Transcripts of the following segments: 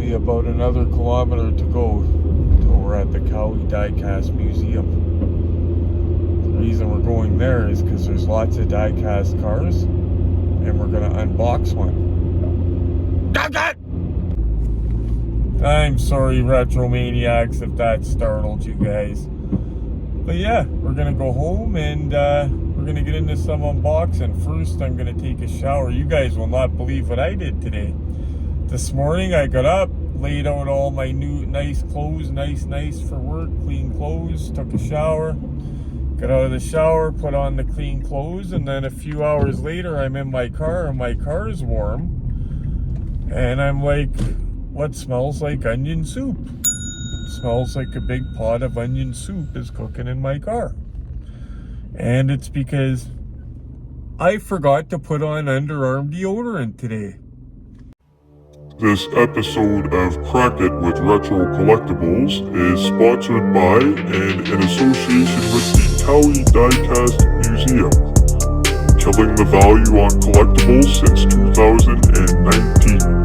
actually about another kilometer to go till we're at the KRAK Museum. The reason we're going there is because there's lots of die-cast cars, and we're going to unbox one. I'm sorry, Retro Maniacs, if that startled you guys. But yeah, we're going to go home and we're going to get into some unboxing. First, I'm going to take a shower. You guys will not believe what I did today. This morning, I got up, laid out all my new nice clothes, nice for work, clean clothes, took a shower, got out of the shower, put on the clean clothes, and then a few hours later, I'm in my car, and my car is warm. And I'm like, what smells like onion soup? Smells like a big pot of onion soup is cooking in my car. And it's because I forgot to put on underarm deodorant today. This episode of KRAK with Retro Collectibles is sponsored by and in association with the Shelby Diecast Museum, killing the value on collectibles since 2019.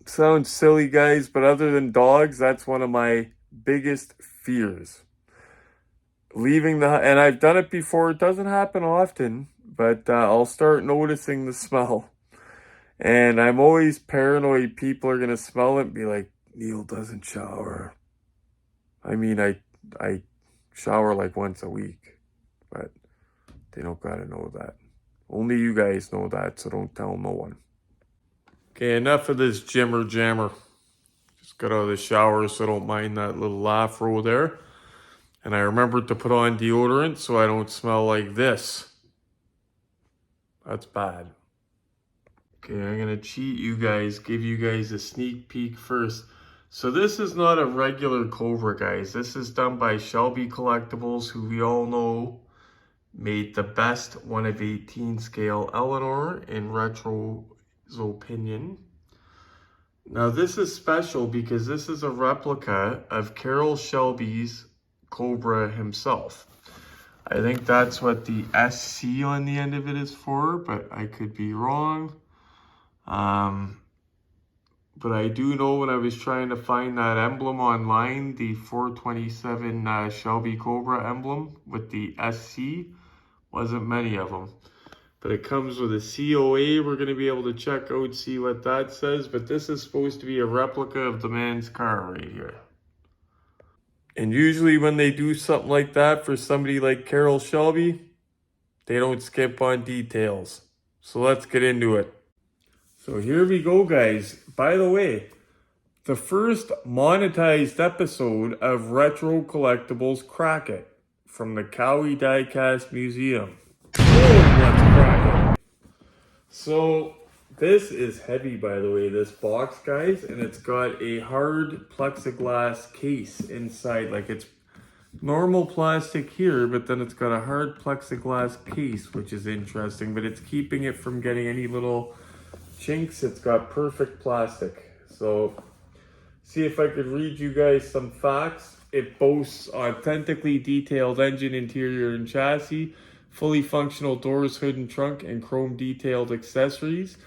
Sounds silly, guys, but other than dogs, that's one of my biggest fears. Leaving and I've done it before. It doesn't happen often, but I'll start noticing the smell. And I'm always paranoid people are going to smell it and be like, Neil doesn't shower. I mean, I shower like once a week, but they don't got to know that. Only you guys know that, so don't tell no one. Okay, enough of this jimmer jammer. Just got out of the shower, so don't mind that little afro there. And I remembered to put on deodorant so I don't smell like this. That's bad. Okay, I'm going to cheat you guys, give you guys a sneak peek first. So this is not a regular Cobra, guys. This is done by Shelby Collectibles, who we all know made the best 1 of 18 scale Eleanor in Retro's opinion. Now this is special because this is a replica of Carrol Shelby's Cobra himself. I think that's what the SC on the end of it is for, but I could be wrong. But I do know when I was trying to find that emblem online, the 427 Shelby Cobra emblem with the SC, wasn't many of them. But it comes with a COA. We're going to be able to check out, see what that says. But this is supposed to be a replica of the man's car right here. And usually when they do something like that for somebody like Carrol Shelby, they don't skip on details. So let's get into it. So here we go, guys. By the way, the first monetized episode of Retro Collectibles KRAK from the KRAK Diecast Museum. Let's crack it. So this is heavy, by the way, this box, guys, and it's got a hard plexiglass case inside. Like, it's normal plastic here, but then it's got a hard plexiglass case, which is interesting, but it's keeping it from getting any little chinks. It's got perfect plastic. So see if I could read you guys some facts. It boasts authentically detailed engine, interior, and chassis, fully functional doors, hood, and trunk, and chrome detailed accessories.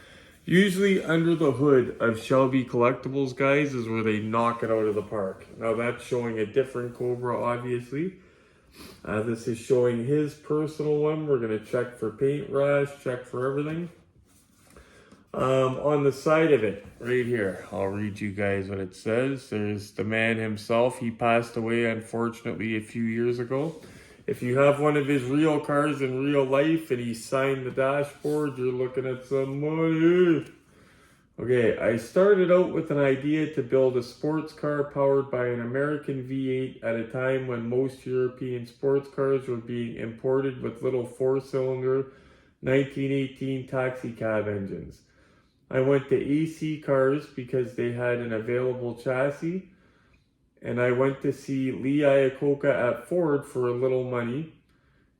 Usually under the hood of Shelby Collectibles, guys, is where they knock it out of the park. Now that's showing a different Cobra, obviously. This is showing his personal one. We're going to check for paint rash, check for everything. On the side of it, right here, I'll read you guys what it says. There's the man himself. He passed away, unfortunately, a few years ago. If you have one of his real cars in real life and he signed the dashboard, you're looking at some money. Okay, I started out with an idea to build a sports car powered by an American V8 at a time when most European sports cars were being imported with little 4-cylinder 1918 taxi cab engines. I went to AC Cars because they had an available chassis, and I went to see Lee Iacocca at Ford for a little money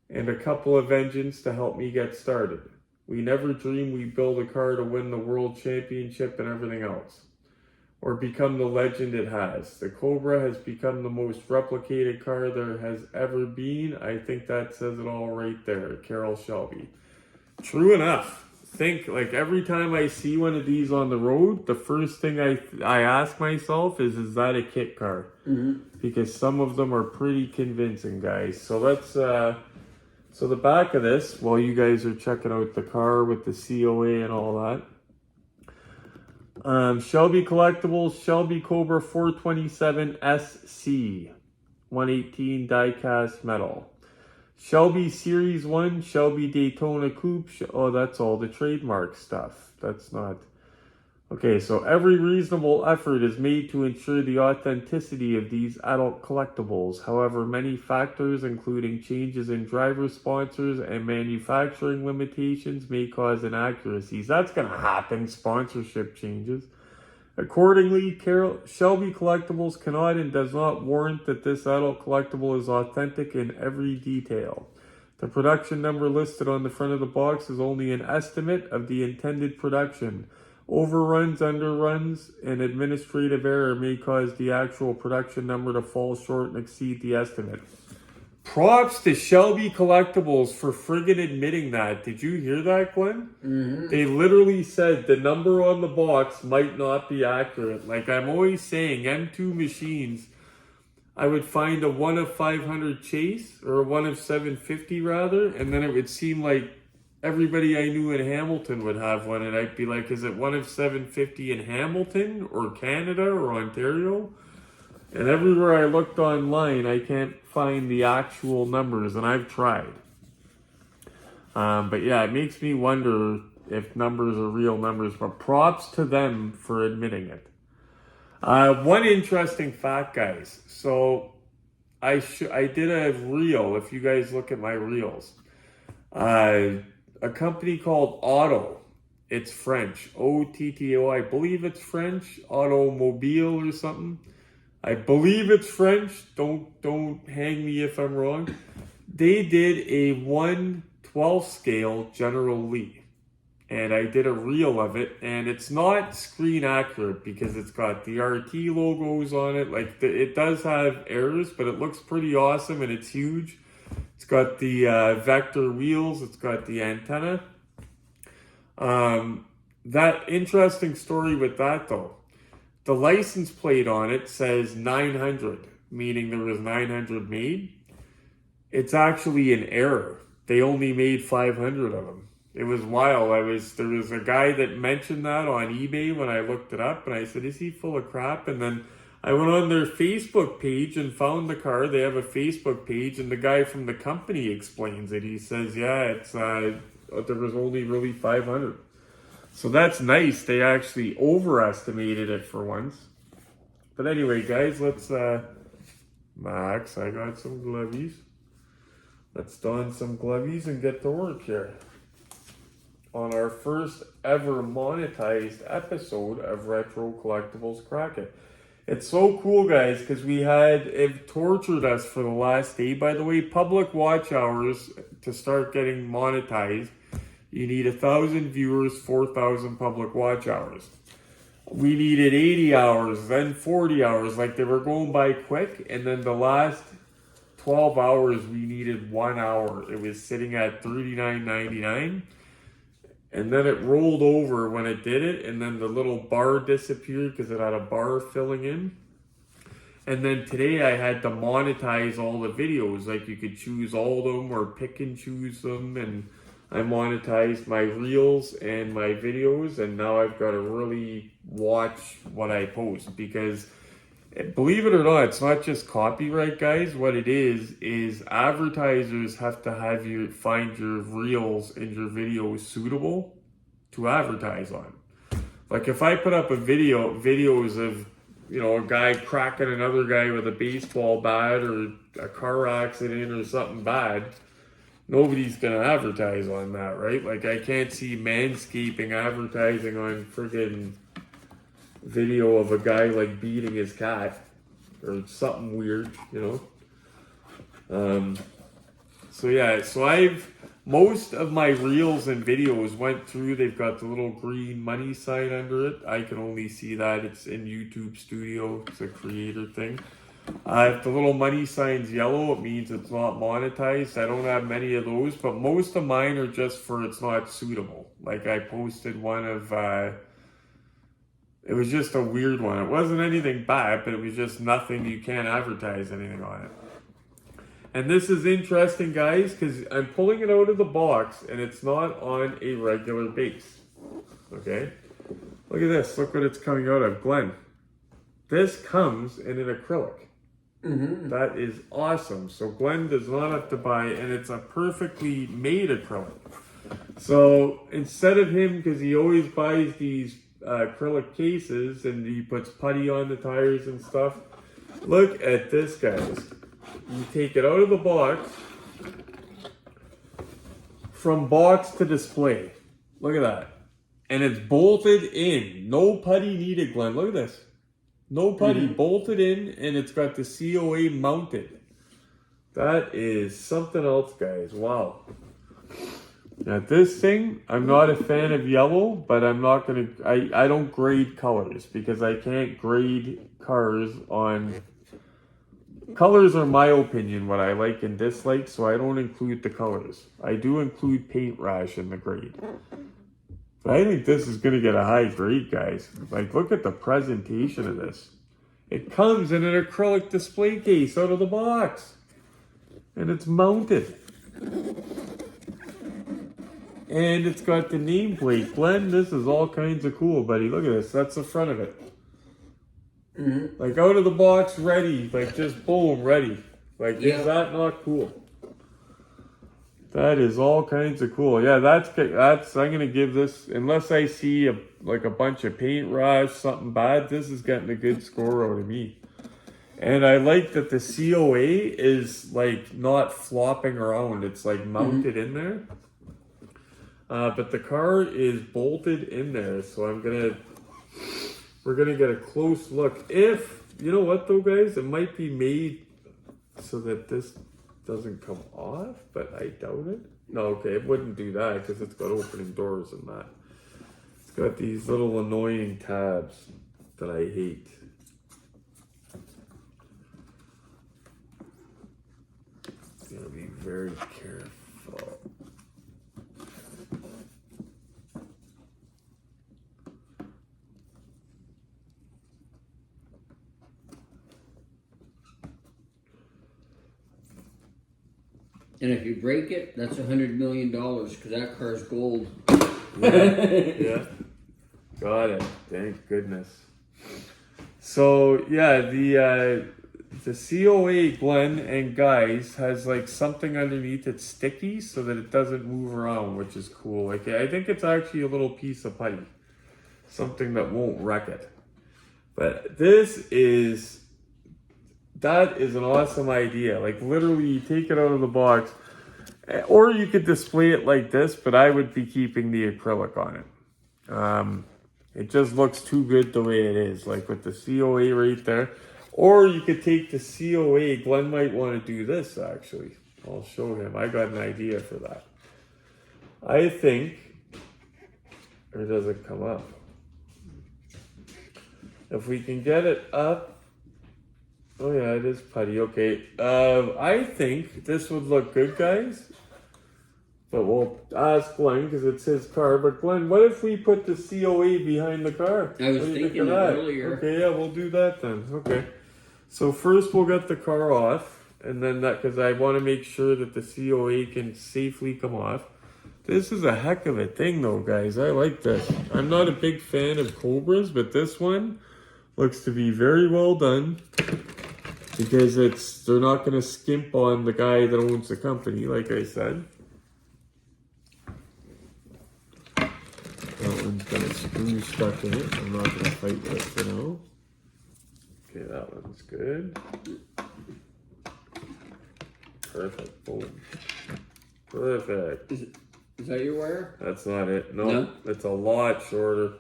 and a couple of engines to help me get started. We never dreamed we'd build a car to win the world championship and everything else. or become the legend it has. The Cobra has become the most replicated car there has ever been. I think that says it all right there. Carrol Shelby. True enough. Think, like, every time I see one of these on the road, the first thing I ask myself is that a kit car? Mm-hmm. Because some of them are pretty convincing, guys. So let's, so the back of this, while you guys are checking out the car with the COA and all that. Shelby Collectibles, Shelby Cobra 427 SC, 118 die-cast metal. Shelby Series 1, Shelby Daytona Coupe. Oh, that's all the trademark stuff. That's not... Okay, so every reasonable effort is made to ensure the authenticity of these adult collectibles. However, many factors, including changes in driver sponsors and manufacturing limitations, may cause inaccuracies. That's going to happen, sponsorship changes. Accordingly, Shelby Collectibles cannot and does not warrant that this adult collectible is authentic in every detail. The production number listed on the front of the box is only an estimate of the intended production. Overruns, underruns, and administrative error may cause the actual production number to fall short and exceed the estimate. Props to Shelby Collectibles for friggin' admitting that. Did you hear that, Glenn? Mm-hmm. They literally said the number on the box might not be accurate. Like I'm always saying, M2 machines, I would find a 1 of 500 chase, or a 1 of 750 rather, and then it would seem like everybody I knew in Hamilton would have one, and I'd be like, is it 1 of 750 in Hamilton, or Canada, or Ontario? And everywhere I looked online, I can't find the actual numbers, and I've tried. But yeah, it makes me wonder if numbers are real numbers, but props to them for admitting it. One interesting fact, guys. So I did a reel, if you guys look at my reels. A company called Otto. It's French. O-T-T-O. I believe it's French. Automobile or something. I believe it's French. Don't hang me if I'm wrong. They did a 1/12 scale General Lee. And I did a reel of it. And it's not screen accurate because it's got the RT logos on it. Like it does have errors, but it looks pretty awesome and it's huge. It's got the vector wheels. It's got the antenna. That interesting story with that though. The license plate on it says 900, meaning there was 900 made. It's actually an error. They only made 500 of them. It was wild. There was a guy that mentioned that on eBay when I looked it up, and I said, is he full of crap? And then I went on their Facebook page and found the car. They have a Facebook page, and the guy from the company explains it. He says, yeah, it's there was only really 500. So that's nice. They actually overestimated it for once. But anyway, guys, let's... Max, I got some glovies. Let's don some glovies and get to work here. On our first ever monetized episode of Retro Collectibles KRAK It. It's so cool, guys, because it tortured us for the last day. By the way, public watch hours to start getting monetized. You need 1,000 viewers, 4,000 public watch hours. We needed 80 hours, then 40 hours. Like they were going by quick. And then the last 12 hours, we needed 1 hour. It was sitting at $39.99. And then it rolled over when it did it. And then the little bar disappeared because it had a bar filling in. And then today I had to monetize all the videos. Like you could choose all of them or pick and choose them. And I monetized my reels and my videos, and now I've got to really watch what I post because, believe it or not, it's not just copyright, guys. What it is advertisers have to have you find your reels and your videos suitable to advertise on. Like if I put up videos of, a guy cracking another guy with a baseball bat or a car accident or something bad, nobody's gonna advertise on that, right? Like I can't see Manscaping advertising on friggin' video of a guy like beating his cat or something weird, So yeah, so Most of my reels and videos went through. They've got the little green money sign under it. I can only see that. It's in YouTube Studio. It's a creator thing. If the little money sign's yellow, it means it's not monetized. I don't have many of those, but most of mine are just for it's not suitable. Like I posted one of, it was just a weird one. It wasn't anything bad, but it was just nothing. You can't advertise anything on it. And this is interesting, guys, because I'm pulling it out of the box and it's not on a regular base. Okay? Look at this. Look what it's coming out of. Glenn, this comes in an acrylic. Mm-hmm. That is awesome. So Glenn does not have to buy, and it's a perfectly made acrylic. So instead of him, because he always buys these acrylic cases and he puts putty on the tires and stuff, look at this, guys. You take it out of the box, from box to display. Look at that. And it's bolted in. No putty needed, Glenn. Look at this. No putty, bolted in, and it's got the COA mounted. That is something else, guys. Wow. Now this thing, I'm not a fan of yellow, but I'm not gonna, I don't grade colors because I can't grade cars on, colors are my opinion, what I like and dislike, so I don't include the colors. I do include paint rash in the grade. But I think this is gonna get a high grade, guys. Like, look at the presentation of this. It comes in an acrylic display case out of the box. And it's mounted. And it's got the nameplate. Glenn, this is all kinds of cool, buddy. Look at this. That's the front of it. Like, out of the box, ready. Like, just boom, ready. Like, is that not cool? That is all kinds of cool. Yeah, that's I'm going to give this, unless I see a bunch of paint rash, something bad, this is getting a good score out of me. And I like that the COA is like not flopping around. It's like mounted in there. But the car is bolted in there. So we're going to get a close look. If, you know what though, guys, it might be made so that this doesn't come off, but I doubt it. No, okay, it wouldn't do that because it's got opening doors and that. It's got these little annoying tabs that I hate. Gotta be very careful. And if you break it, that's $100 million because that car's gold. Yeah. Got it. Thank goodness. So yeah, the COA, Glenn and guys, has like something underneath it sticky so that it doesn't move around, which is cool. Like, I think it's actually a little piece of putty, something that won't wreck it. But that is an awesome idea. Like, literally, you take it out of the box, or you could display it like this, but I would be keeping the acrylic on it. It just looks too good the way it is, like with the COA right there. Or you could take the COA. Glenn might want to do this, actually. I'll show him. I got an idea for that. I think, or does it come up? If we can get it up, oh yeah, it is putty. Okay, I think this would look good, guys. But we'll ask Glenn because it's his car. But Glenn, what if we put the COA behind the car? I was thinking that earlier. Okay, yeah, we'll do that then. Okay. So first we'll get the car off, and then because I want to make sure that the COA can safely come off. This is a heck of a thing though, guys. I like this. I'm not a big fan of Cobras, but this one looks to be very well done. Because they're not going to skimp on the guy that owns the company, like I said. That one's got a screw stuck in it. I'm not going to fight with it for now. Okay, that one's good. Perfect. Boom. Perfect. Is that your wire? That's not it. No, it's a lot shorter.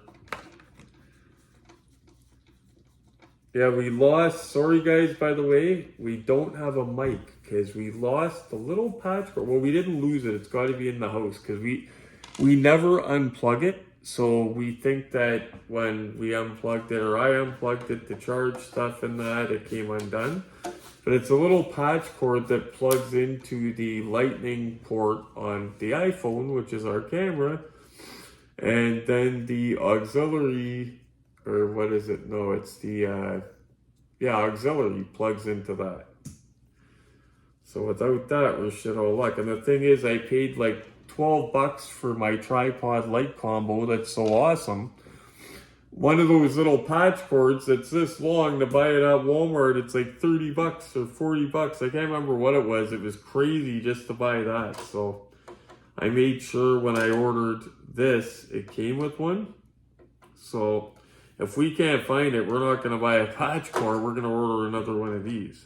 Yeah, we lost, sorry guys, by the way, we don't have a mic because we lost the little patch. Well, we didn't lose it. It's got to be in the house because we never unplug it. So we think that when we unplugged it, or I unplugged it to charge stuff in that, it came undone. But it's a little patch cord that plugs into the lightning port on the iPhone, which is our camera. And then the auxiliary, or what is it? No, it's the, auxiliary plugs into that. So without that, we're shit out of luck. And the thing is, I paid like $12 for my tripod light combo that's so awesome. One of those little patch cords that's this long, to buy it at Walmart, it's like $30 or $40. I can't remember what it was. It was crazy just to buy that. So I made sure when I ordered this, it came with one. So if we can't find it, we're not going to buy a patch cord. We're going to order another one of these.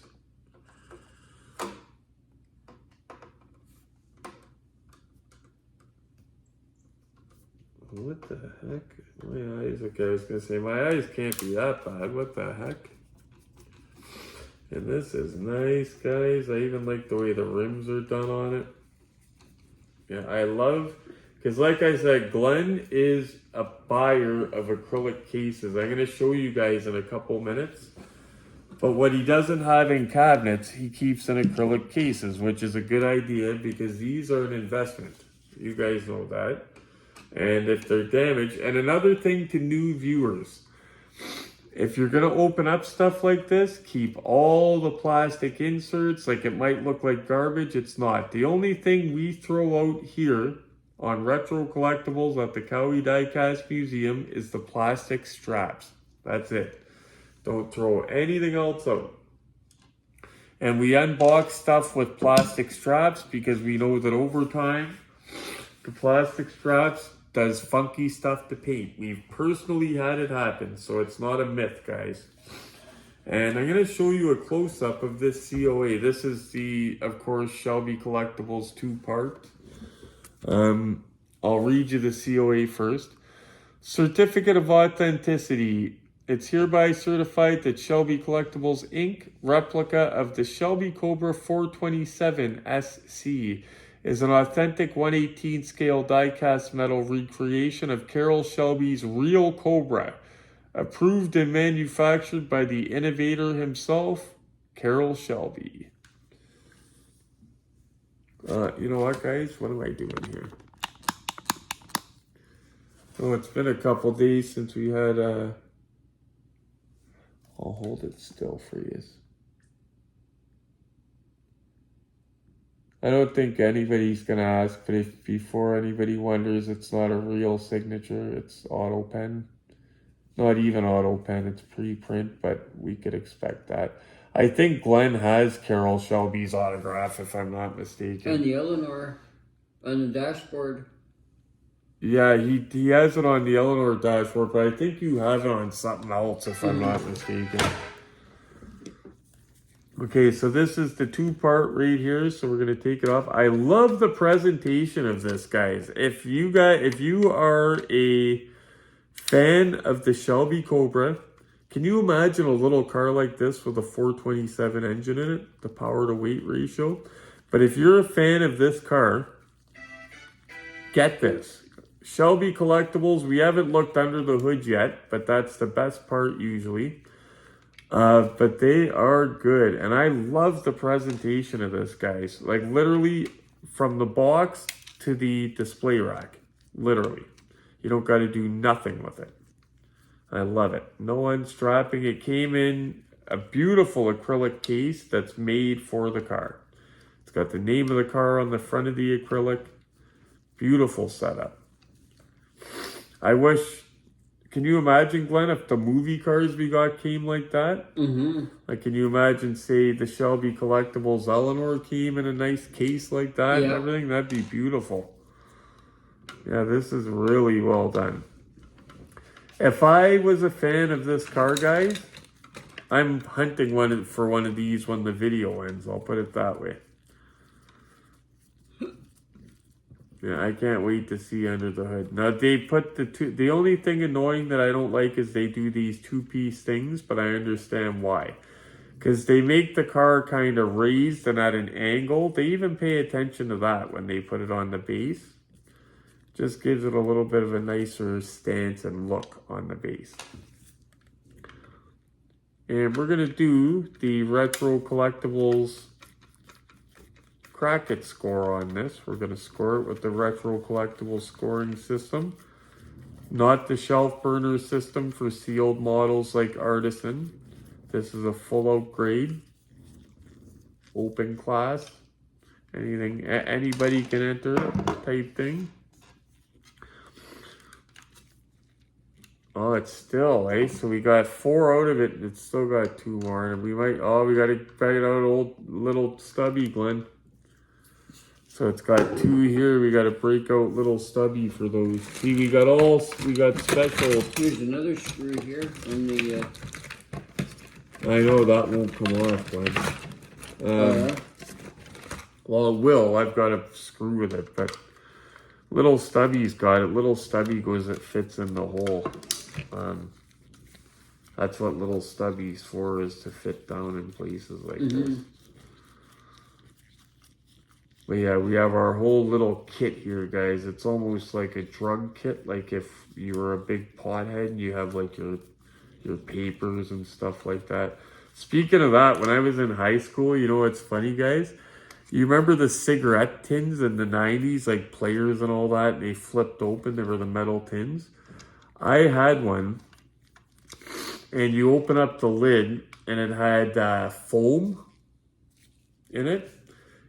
What the heck? My eyes, okay, I was going to say, my eyes can't be that bad. What the heck? And this is nice, guys. I even like the way the rims are done on it. Yeah, I love, because like I said, Glenn is a buyer of acrylic cases. I'm going to show you guys in a couple minutes. But what he doesn't have in cabinets, he keeps in acrylic cases, which is a good idea because these are an investment. You guys know that. And if they're damaged, and another thing to new viewers, if you're going to open up stuff like this, keep all the plastic inserts. Like, it might look like garbage, it's not. The only thing we throw out here on Retro Collectibles at the KRAK Museum is the plastic straps. That's it. Don't throw anything else out. And we unbox stuff with plastic straps because we know that over time, the plastic straps does funky stuff to paint. We've personally had it happen, so it's not a myth, guys. And I'm going to show you a close-up of this COA. This is the, of course, Shelby Collectibles 2-part. I'll read you the COA first. Certificate of Authenticity. It's hereby certified that Shelby Collectibles Inc., replica of the Shelby Cobra 427 SC, is an authentic 1/18 scale die-cast metal recreation of Carrol Shelby's real Cobra, approved and manufactured by the innovator himself, Carrol Shelby. You know what, guys? What am I doing here? Oh, it's been a couple days since we had, I'll hold it still for you. I don't think anybody's going to ask, but if before anybody wonders, it's not a real signature, it's auto pen. Not even auto pen, it's pre-print, but we could expect that. I think Glenn has Carrol Shelby's autograph, if I'm not mistaken. And the Eleanor on the dashboard. Yeah, he has it on the Eleanor dashboard, but I think you have it on something else, if I'm not mistaken. Okay, so this is the 2-part right here, so we're going to take it off. I love the presentation of this, guys. If you are a fan of the Shelby Cobra, can you imagine a little car like this with a 427 engine in it, the power to weight ratio? But if you're a fan of this car, get this. Shelby Collectibles, we haven't looked under the hood yet, but that's the best part usually. But they are good, and I love the presentation of this, guys. Like, literally from the box to the display rack, literally. You don't got to do nothing with it. I love it. No unstrapping. It came in a beautiful acrylic case that's made for the car. It's got the name of the car on the front of the acrylic. Beautiful setup. I wish... Can you imagine, Glenn, if the movie cars we got came like that? Mm-hmm. Like, can you imagine, say, the Shelby Collectibles Eleanor came in a nice case like that and everything? That'd be beautiful. Yeah, this is really well done. If I was a fan of this car, guys, I'm hunting for one of these when the video ends. I'll put it that way. Yeah, I can't wait to see under the hood. Now they put the only thing annoying that I don't like is they do these two-piece things, but I understand why. Because they make the car kind of raised and at an angle. They even pay attention to that when they put it on the base. Just gives it a little bit of a nicer stance and look on the base. And we're going to do the Retro Collectibles KRAK score on this. We're going to score it with the Retro Collectibles scoring system. Not the shelf burner system for sealed models like Artisan. This is a full out grade. Open class. Anything, anybody can enter type thing. Oh, it's still, eh? So we got 4 out of it, and it's still got 2 more. And we might, we got to bag it out old little stubby, Glenn. So it's got 2 here. We got to break out little stubby for those. See, we got special. Here's another screw here from the. I know that won't come off, Glenn. Well, it will. I've got to screw with it, but little stubby's got it. Little stubby goes, it fits in the hole. That's what little stubby's for, is to fit down in places like this. But yeah, we have our whole little kit here, guys. It's almost like a drug kit. Like if you were a big pothead and you have like your papers and stuff like that. Speaking of that, when I was in high school, you know what's funny, guys? You remember the cigarette tins in the 90s, like Players and all that, and they flipped open, they were the metal tins? I had one, and you open up the lid, and it had foam in it,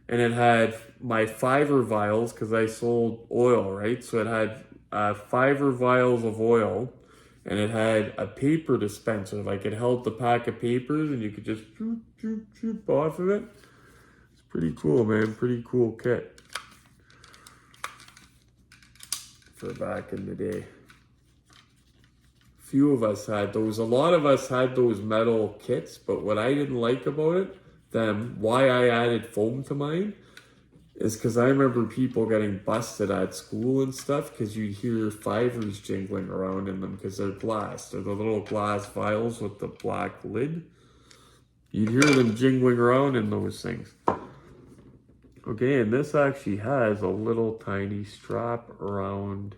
and it had my fiver vials, because I sold oil, right? So it had fiver vials of oil, and it had a paper dispenser, like it held the pack of papers, and you could just choop off of it. Pretty cool, man. Pretty cool kit for back in the day. Few of us had those. A lot of us had those metal kits, but what I didn't like about why I added foam to mine, is because I remember people getting busted at school and stuff because you'd hear fivers jingling around in them because they're glass. They're the little glass vials with the black lid. You'd hear them jingling around in those things. Okay, and this actually has a little tiny strap around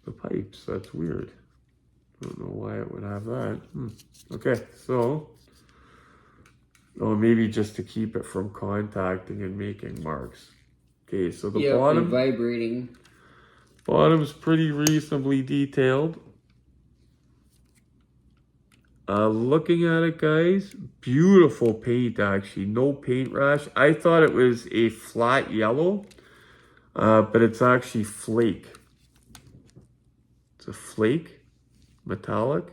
the pipes. That's weird. I don't know why it would have that. Okay, so, maybe just to keep it from contacting and making marks. Okay, so the bottom, and vibrating. Bottom's pretty reasonably detailed. Looking at it, guys, beautiful paint, actually. No paint rash. I thought it was a flat yellow, but it's actually flake. It's a flake, metallic.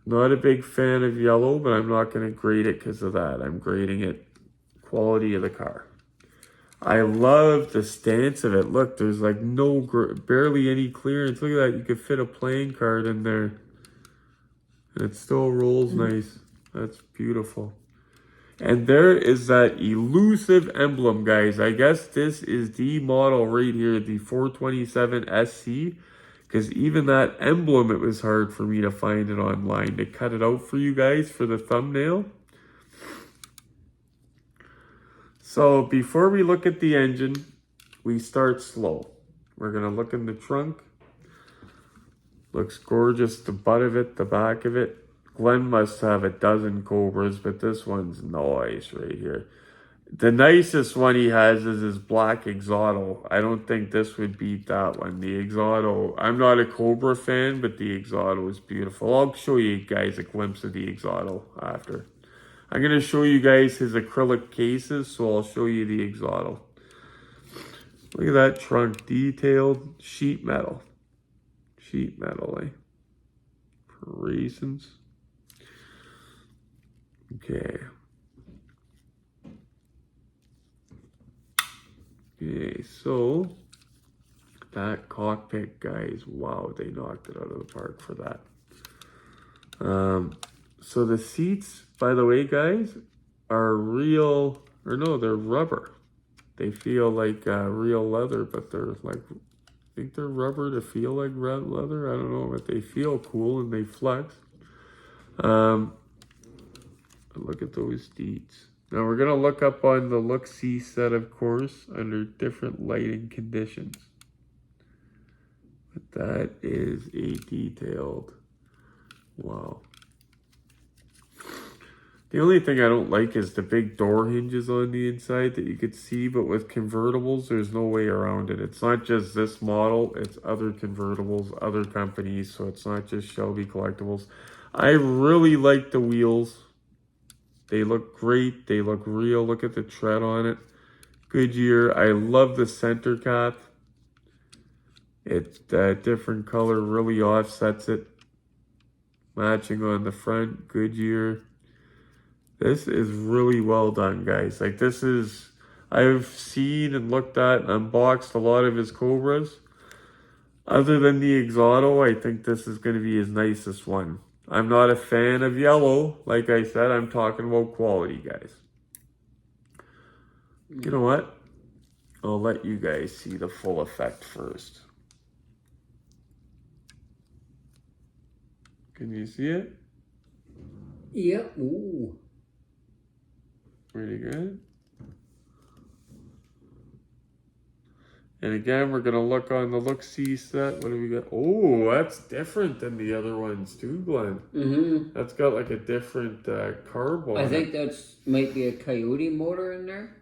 Not a big fan of yellow, but I'm not going to grade it because of that. I'm grading it quality of the car. I love the stance of it. Look, there's like barely any clearance. Look at that. You could fit a playing card in there. And it still rolls nice. That's beautiful. And there is that elusive emblem, guys. I guess this is the model right here, the 427 SC. Because even that emblem, it was hard for me to find it online. To cut it out for you guys for the thumbnail. So before we look at the engine, we start slow. We're going to look in the trunk. Looks gorgeous, the butt of it, the back of it. Glenn must have a dozen Cobras, but this one's nice right here. The nicest one he has is his black Exoto. I don't think this would beat that one. The Exoto, I'm not a Cobra fan, but the Exoto is beautiful. I'll show you guys a glimpse of the Exoto after. I'm going to show you guys his acrylic cases, so I'll show you the Exoto. Look at that trunk, detailed sheet metal. Sheet metal, eh? For reasons. Okay. Okay, so that cockpit, guys, wow, they knocked it out of the park for that. So the seats, by the way, guys, are real, or no, they're rubber. They feel like real leather, but they're like, I think they're rubber to feel like red leather. I don't know, but they feel cool and they flex. Look at those deets. Now we're gonna look up on the look-see set, of course, under different lighting conditions. But that is a detailed, wow. The only thing I don't like is the big door hinges on the inside that you could see, but with convertibles, there's no way around it. It's not just this model, it's other convertibles, other companies, so it's not just Shelby Collectibles. I really like the wheels. They look great, they look real. Look at the tread on it. Goodyear. I love the center cap. It's that different color really offsets it. Matching on the front, Goodyear. This is really well done, guys. Like, this is, I've seen and looked at and unboxed a lot of his Cobras. Other than the Exoto, I think this is going to be his nicest one. I'm not a fan of yellow. Like I said, I'm talking about quality, guys. You know what? I'll let you guys see the full effect first. Can you see it? Yep. Ooh. Pretty good. And again, we're going to look on the look-see set. What do we got? Oh, that's different than the other ones too, Glenn. Mm-hmm. That's got like a different carb on it. I think that's might be a Coyote motor in there.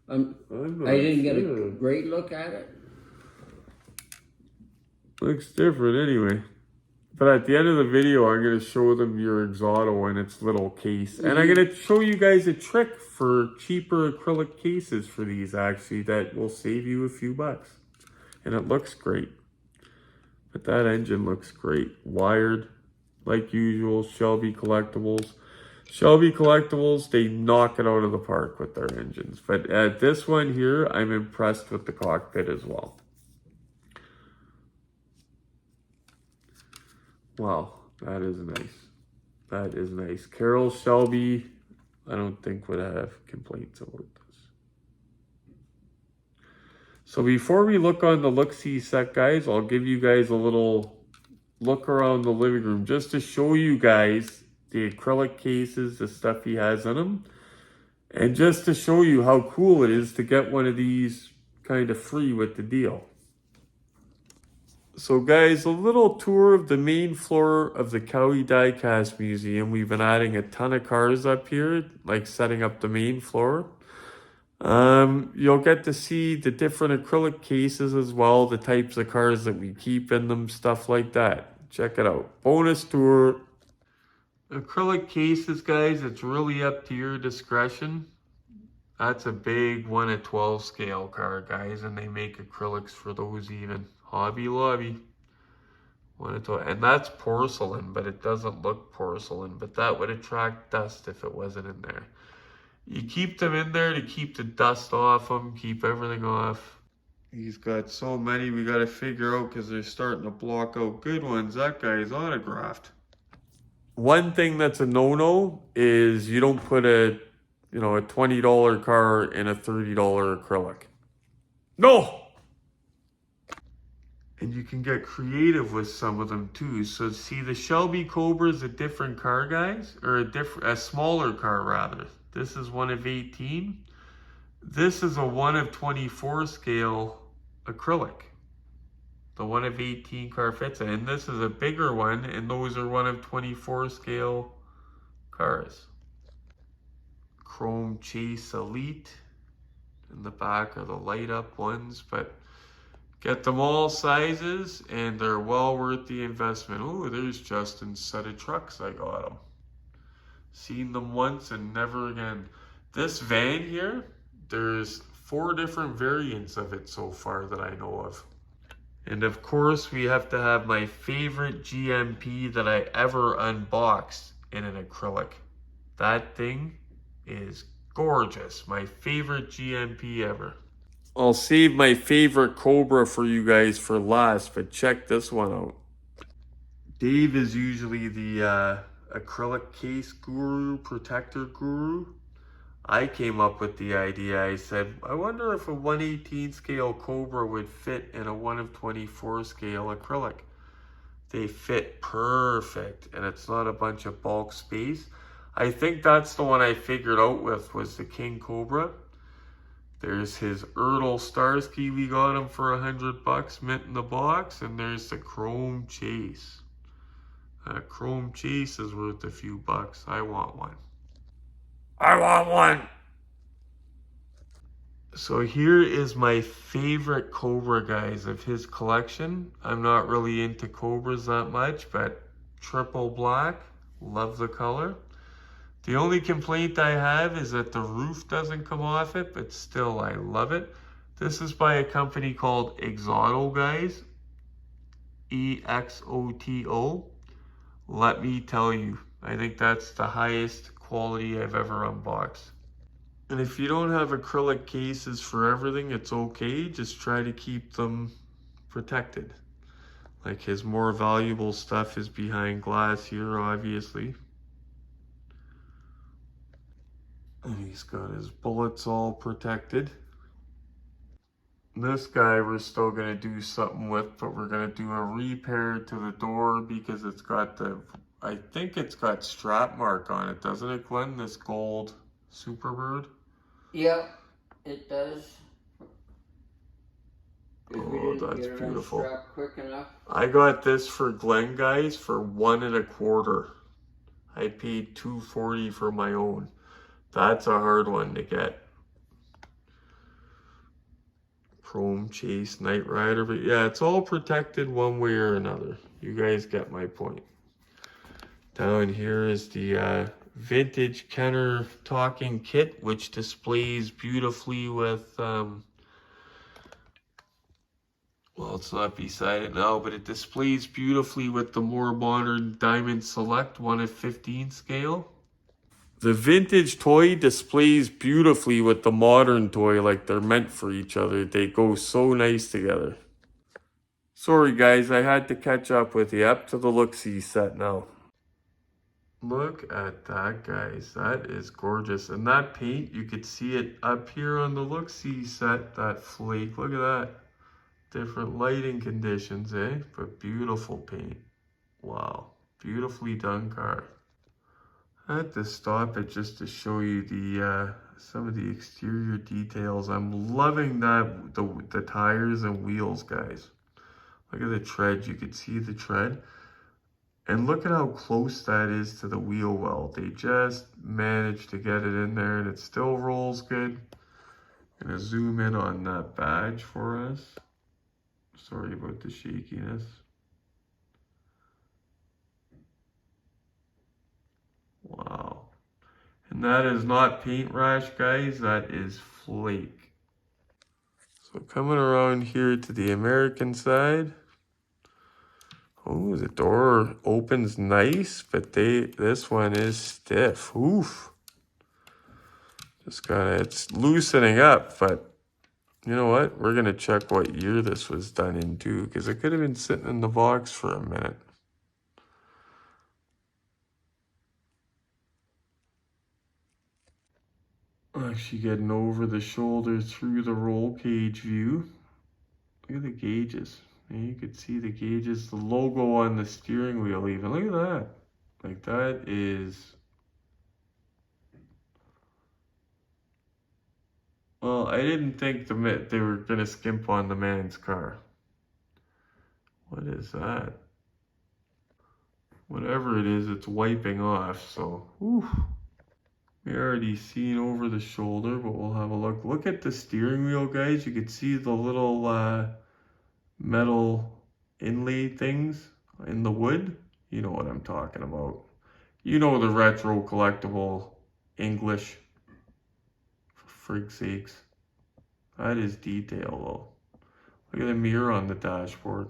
I didn't get a great look at it. Looks different anyway. But at the end of the video, I'm going to show them your Exoto in its little case. And I'm going to show you guys a trick for cheaper acrylic cases for these, actually, that will save you a few bucks. And it looks great. But that engine looks great. Wired, like usual, Shelby Collectibles. Shelby Collectibles, they knock it out of the park with their engines. But at this one here, I'm impressed with the cockpit as well. Wow, that is nice. That is nice. Carrol Shelby, I don't think would have complaints about this. So before we look on the look-see set, guys, I'll give you guys a little look around the living room just to show you guys the acrylic cases, the stuff he has in them. And just to show you how cool it is to get one of these kind of free with the deal. So guys, a little tour of the main floor of the KRAK Diecast Museum. We've been adding a ton of cars up here, like setting up the main floor. You'll get to see the different acrylic cases as well, the types of cars that we keep in them, stuff like that. Check it out. Bonus tour. Acrylic cases, guys, it's really up to your discretion. That's a big 1/12 scale car, guys, and they make acrylics for those even. Hobby Lobby. And that's porcelain, but it doesn't look porcelain. But that would attract dust if it wasn't in there. You keep them in there to keep the dust off them, keep everything off. He's got so many we got to figure out because they're starting to block out good ones. That guy's autographed. One thing that's a no-no is you don't put a $20 car in a $30 acrylic. No! And you can get creative with some of them too. So see, the Shelby Cobra is a different car, guys, or a smaller car rather. This is one of 18. This is a 1/24 scale acrylic. The 1/18 car fits it, and this is a bigger one, and those are 1/24 scale cars. Chrome Chase Elite. In the back are the light up ones, but get them all sizes, and they're well worth the investment. Oh, there's Justin's set of trucks. I got them. Seen them once and never again. This van here, there's 4 different variants of it so far that I know of. And of course, we have to have my favorite GMP that I ever unboxed in an acrylic. That thing is gorgeous. My favorite GMP ever. I'll save my favorite Cobra for you guys for last, but check this one out. Dave is usually the acrylic case guru, protector guru. I came up with the idea. I said, I wonder if a 1/18 scale Cobra would fit in a 1/24 scale acrylic. They fit perfect, and it's not a bunch of bulk space. I think that's the one I figured out with, was the King Cobra. There's his Ertl Starsky, we got him for $100, mint in the box, and there's the Chrome Chase. Chrome Chase is worth a few bucks. I want one. I want one! So here is my favorite Cobra, guys, of his collection. I'm not really into Cobras that much, but triple black, love the color. The only complaint I have is that the roof doesn't come off it, but still I love it. This is by a company called Exoto, guys. EXOTO. Let me tell you, I think that's the highest quality I've ever unboxed. And if you don't have acrylic cases for everything, it's okay. Just try to keep them protected. Like his more valuable stuff is behind glass here, obviously. And he's got his bullets all protected. This guy we're still going to do something with, but we're going to do a repair to the door because it's got the, I think it's got strap mark on it, doesn't it, Glenn? This gold Superbird? Yeah, it does. Oh, that's beautiful. Quick enough. I got this for Glenn, guys, for $1.25. I paid $2.40 for my own. That's a hard one to get. Chrome Chase, Knight Rider, but yeah, it's all protected one way or another. You guys get my point. Down here is the vintage Kenner talking kit, which displays beautifully with, well, it's not beside it now, but it displays beautifully with the more modern Diamond Select 1/15 scale. The vintage toy displays beautifully with the modern toy, like they're meant for each other. They go so nice together. Sorry guys, I had to catch up with you. Up to the look-see set now. Look at that, guys. That is gorgeous. And that paint, you could see it up here on the look-see set, that flake. Look at that. Different lighting conditions, eh? But beautiful paint. Wow. Beautifully done car. I had to stop it just to show you the some of the exterior details. I'm loving that the tires and wheels, guys. Look at the tread. You can see the tread. And look at how close that is to the wheel well. They just managed to get it in there and it still rolls good. I'm gonna zoom in on that badge for us. Sorry about the shakiness. Wow. And that is not paint rash, guys. That is flake. So coming around here to the American side. Oh, the door opens nice, but this one is stiff. Oof. Just it's loosening up, but you know what? We're gonna check what year this was done in too, because it could have been sitting in the box for a minute. Actually getting over the shoulder through the roll cage view. Look at the gauges. And you could see the gauges, the logo on the steering wheel even. Look at that. Like that is... Well, I didn't think they were going to skimp on the man's car. What is that? Whatever it is, it's wiping off, so... Whew. We already seen over the shoulder, but we'll have a look. Look at the steering wheel, guys. You could see the little metal inlay things in the wood. You know what I'm talking about. You know the retro collectible English. For frig's sakes. That is detail though. Look at the mirror on the dashboard.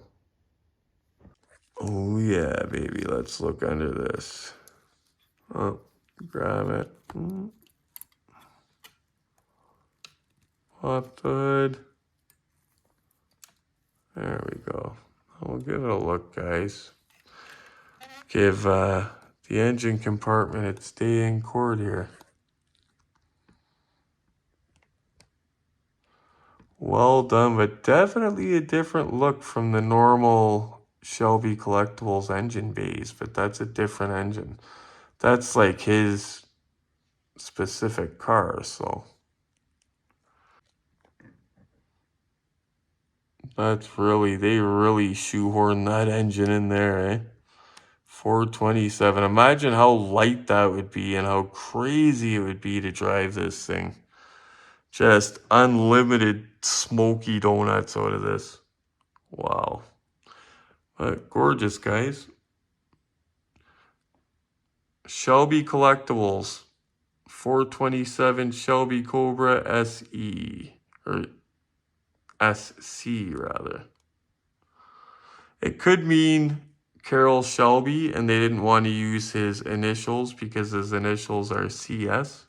Oh yeah, baby. Let's look under this. Oh, grab it. Pop the hood. There we go. We'll give it a look, guys. Give the engine compartment its day in court here. Well done, but definitely a different look from the normal Shelby Collectibles engine bays, but that's a different engine. That's like his specific car, so that's really, they really shoehorned that engine in there, eh? 427. Imagine how light that would be and how crazy it would be to drive this thing. Just unlimited smoky donuts out of this. Wow. But gorgeous, guys. Shelby Collectibles. 427 Shelby Cobra SE. Or SC, rather. It could mean Carrol Shelby, and they didn't want to use his initials because his initials are CS.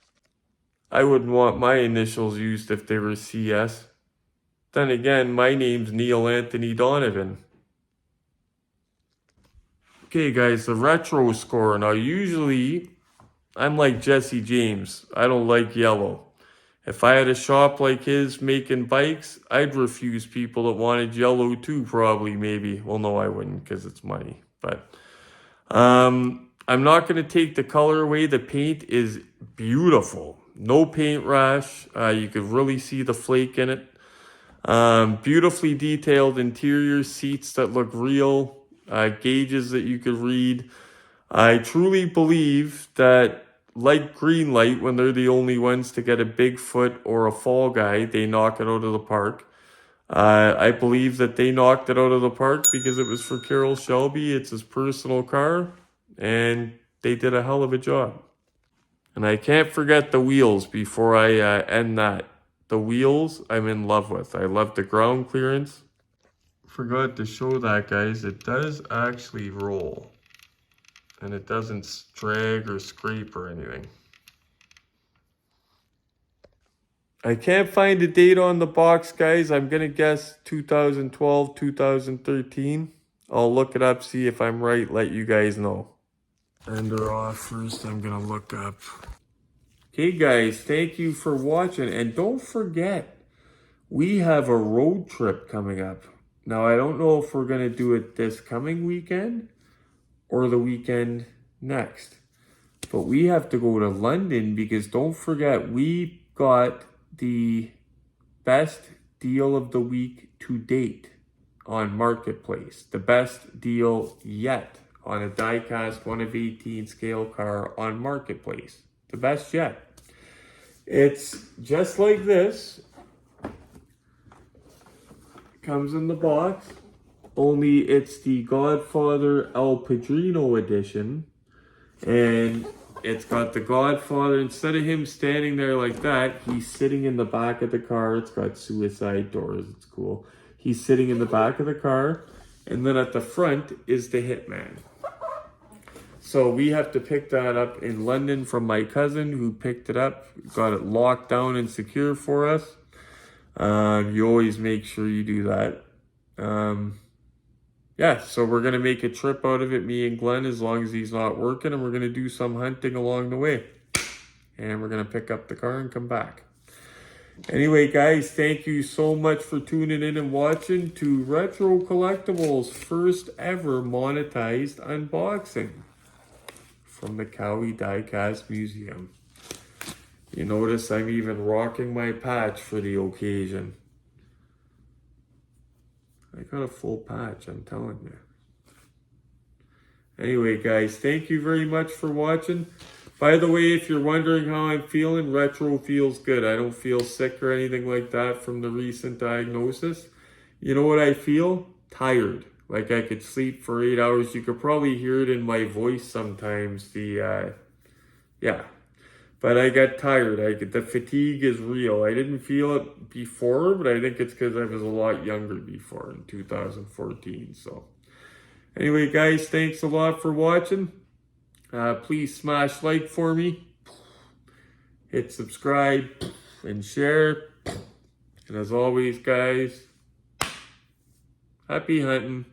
I wouldn't want my initials used if they were CS. Then again, my name's Neil Anthony Donovan. Okay, guys, the retro score. Now, usually, I'm like Jesse James. I don't like yellow. If I had a shop like his making bikes, I'd refuse people that wanted yellow too, probably, maybe. Well, no, I wouldn't because it's money. But I'm not going to take the color away. The paint is beautiful. No paint rash. You could really see the flake in it. Beautifully detailed interior, seats that look real, gauges that you could read. I truly believe that, like Greenlight, when they're the only ones to get a Bigfoot or a Fall Guy, they knock it out of the park. I believe that they knocked it out of the park because it was for Carrol Shelby. It's his personal car, and they did a hell of a job. And I can't forget the wheels before I end that. The wheels I'm in love with. I love the ground clearance. Forgot to show that, guys. It does actually roll. And it doesn't drag or scrape or anything. I can't find a date on the box, guys. I'm going to guess 2012, 2013. I'll look it up, see if I'm right, let you guys know. And they're off first. I'm going to look up. Okay, guys, thank you for watching. And don't forget, we have a road trip coming up. Now, I don't know if we're going to do it this coming weekend or the weekend next. But we have to go to London because don't forget, we got the best deal of the week to date on Marketplace. The best deal yet on a die-cast 1 of 18 scale car on Marketplace. The best yet. It's just like this. Comes in the box. Only it's the Godfather El Padrino edition. And it's got the Godfather. Instead of him standing there like that, he's sitting in the back of the car. It's got suicide doors. It's cool. He's sitting in the back of the car. And then at the front is the Hitman. So we have to pick that up in London from my cousin who picked it up. Got it locked down and secure for us. You always make sure you do that. Yeah, so we're going to make a trip out of it, me and Glenn, as long as he's not working. And we're going to do some hunting along the way. And we're going to pick up the car and come back. Anyway, guys, thank you so much for tuning in and watching to Retro Collectibles' first ever monetized unboxing from the Cowie Diecast Museum. You notice I'm even rocking my patch for the occasion. I got a full patch, I'm telling you. Anyway, guys, thank you very much for watching. By the way, if you're wondering how I'm feeling, Retro feels good. I don't feel sick or anything like that from the recent diagnosis. You know what I feel? Tired. Like I could sleep for 8 hours. You could probably hear it in my voice sometimes. Yeah. But I got tired. The fatigue is real. I didn't feel it before, but I think it's because I was a lot younger before in 2014. So anyway, guys, thanks a lot for watching. Please smash like for me. Hit subscribe and share. And as always, guys, happy hunting.